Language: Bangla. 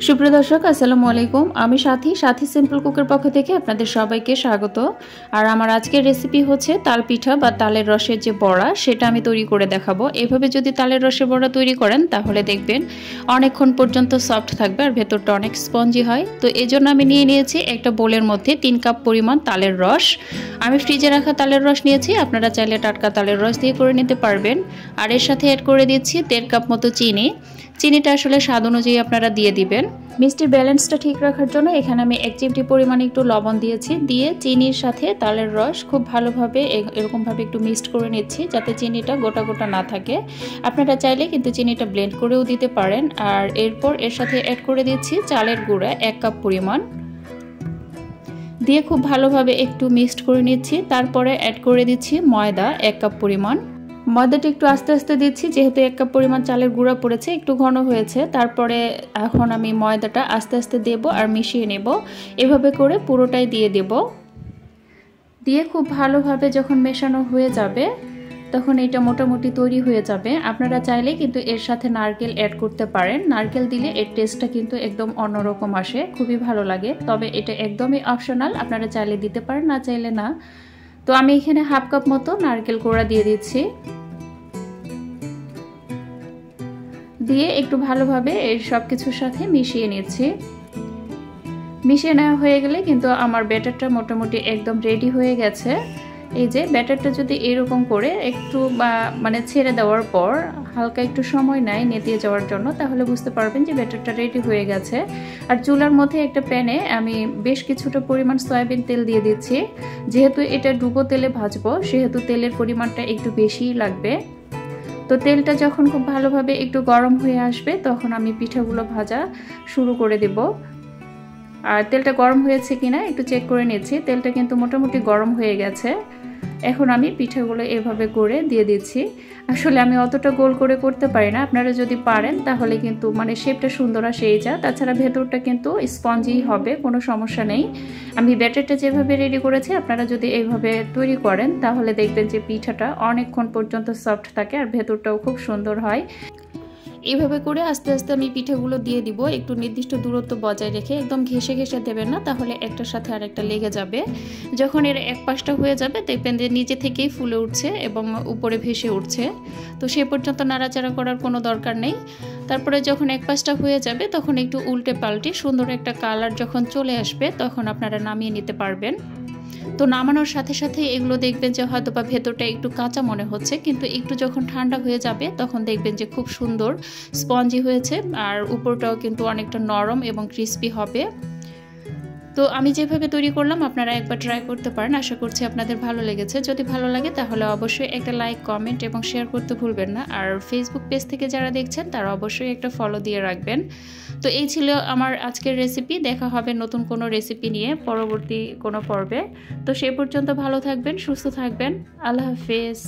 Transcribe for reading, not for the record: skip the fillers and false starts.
সুপ্রিয় দর্শক আসসালামু আলাইকুম। আমি সাথী সিম্পল কুকের পক্ষ থেকে আপনাদের সবাইকে স্বাগত। আর আমার আজকের রেসিপি হচ্ছে তাল পিঠা বা তালের রসের যে বড়া, সেটা আমি তৈরি করে দেখাবো। এভাবে যদি তালের রসের বড়া তৈরি করেন তাহলে দেখবেন অনেকক্ষণ পর্যন্ত সফট থাকবে আর ভেতরটা অনেক স্পঞ্জি হয়। তো এই জন্য আমি নিয়ে নিয়েছি একটা বোলের মধ্যে 3 কাপ পরিমাণ তালের রস। আমি ফ্রিজে রাখা তালের রস নিয়েছি, আপনারা চাইলে টাটকা তালের রস দিয়ে করে নিতে পারবেন। আর এর সাথে অ্যাড করে দিচ্ছি 1.5 কাপ মতো চিনি। চিনিটা আসলে স্বাদ অনুযায়ী আপনারা দিয়ে দিবেন। মিষ্টির ব্যালেন্সটা ঠিক রাখার জন্য এখানে আমি 1 চিমটি পরিমাণে একটু লবণ দিয়েছি। দিয়ে চিনির সাথে তালের রস খুব ভালোভাবে এরকমভাবে একটু মিক্সড করে নিচ্ছি, যাতে চিনিটা গোটা গোটা না থাকে। আপনারা চাইলে কিন্তু চিনিটা ব্লেন্ড করেও দিতে পারেন। আর এরপর এর সাথে অ্যাড করে দিচ্ছি চালের গুঁড়া 1 কাপ পরিমাণ, দিয়ে খুব ভালোভাবে একটু মিক্সড করে নিচ্ছি। তারপরে অ্যাড করে দিচ্ছি ময়দা 1 কাপ পরিমাণ। ময়দাটা একটু আস্তে আস্তে দিচ্ছি, যেহেতু 1 কাপ পরিমাণ চালের গুঁড়া পড়েছে, একটু ঘন হয়েছে। তারপরে এখন আমি ময়দাটা আস্তে আস্তে দেব আর মিশিয়ে নেব। এভাবে করে পুরোটাই দিয়ে দেব। দিয়ে খুব ভালোভাবে যখন মেশানো হয়ে যাবে তখন এটা মোটামুটি তৈরি হয়ে যাবে। আপনারা চাইলে কিন্তু এর সাথে নারকেল অ্যাড করতে পারেন। নারকেল দিলে এর টেস্টটা কিন্তু একদম অন্যরকম আসে, খুবই ভালো লাগে। তবে এটা একদমই অপশনাল, আপনারা চাইলে দিতে পারেন, না চাইলে না। তো আমি এখানে 1/2 কাপ মতো নারকেল কোড়া দিয়ে দিচ্ছি। দিয়ে একটু ভালোভাবে এই সব কিছুর সাথে মিশিয়ে নিচ্ছি। মিশিয়ে নেওয়া হয়ে গেলে কিন্তু আমার ব্যাটারটা মোটামুটি একদম রেডি হয়ে গেছে। এই যে ব্যাটারটা যদি এরকম করে একটু মানে ছেড়ে দেওয়ার পর হালকা একটু সময় নেয় নেতিয়ে যাওয়ার জন্য, তাহলে বুঝতে পারবেন যে ব্যাটারটা রেডি হয়ে গেছে। আর চুলার মধ্যে একটা প্যানে আমি বেশ কিছুটা পরিমাণ সয়াবিন তেল দিয়ে দিচ্ছি। যেহেতু এটা ডুবো তেলে ভাজবো, সেহেতু তেলের পরিমাণটা একটু বেশিই লাগবে। তো তেলটা যখন খুব ভালোভাবে একটু গরম হয়ে আসবে তখন আমি পিঠাগুলো ভাজা শুরু করে দেব। আর তেলটা গরম হয়েছে কিনা একটু চেক করে নিচ্ছি। তেলটা কিন্তু মোটামুটি গরম হয়ে গেছে। এখন আমি পিঠাগুলো এভাবে করে দিয়ে দিচ্ছি। আসলে আমি অতটা গোল করে করতে পারি না, আপনারা যদি পারেন তাহলে কিন্তু মানে শেপটা সুন্দর আসে এই যা। তাছাড়া ভেতরটা কিন্তু স্পঞ্জি হবে, কোনো সমস্যা নেই। আমি ব্যাটারটা যেভাবে রেডি করেছি আপনারা যদি এইভাবে তৈরি করেন তাহলে দেখবেন যে পিঠাটা অনেকক্ষণ পর্যন্ত সফট থাকে আর ভেতরটাও খুব সুন্দর হয়। এইভাবে করে আস্তে আস্তে আমি পিঠাগুলো দিয়ে দিব, একটু নির্দিষ্ট দূরত্ব বজায় রেখে। একদম ঘেঁষে ঘেঁষে দেবেন না, তাহলে একটার সাথে আরেকটা লেগে যাবে। যখন এর এক পাশটা হয়ে যাবে দেখবেন যে নিচে থেকেই ফুলে উঠছে এবং উপরে ভেসে উঠছে। তো সে পর্যন্ত নাড়াচাড়া করার কোনো দরকার নেই। তারপরে যখন এক পাশটা হয়ে যাবে তখন একটু উল্টে পাল্টে সুন্দর একটা কালার যখন চলে আসবে তখন আপনারা নামিয়ে নিতে পারবেন। তো নামানোর সাথে সাথে এগুলো দেখবেন যে হয়তো বা ভেতরটা একটু কাঁচা মনে হচ্ছে, কিন্তু একটু যখন ঠান্ডা হয়ে যাবে তখন দেখবেন যে খুব সুন্দর স্পঞ্জি হয়েছে আর উপরটাও কিন্তু অনেকটা নরম এবং ক্রিস্পি হবে। তো আমি যেভাবে তৈরি করলাম আপনারা একবার ট্রাই করতে পারেন। আশা করছি আপনাদের ভালো লেগেছে। যদি ভালো লাগে তাহলে অবশ্যই একটা লাইক, কমেন্ট এবং শেয়ার করতে ভুলবেন না। আর ফেসবুক পেজ থেকে যারা দেখছেন তারা অবশ্যই একটা ফলো দিয়ে রাখবেন। তো এই ছিল আমার আজকের রেসিপি। দেখা হবে নতুন কোনো রেসিপি নিয়ে পরবর্তী কোনো পর্বে। তো সে পর্যন্ত ভালো থাকবেন, সুস্থ থাকবেন। আল্লাহ হাফেজ।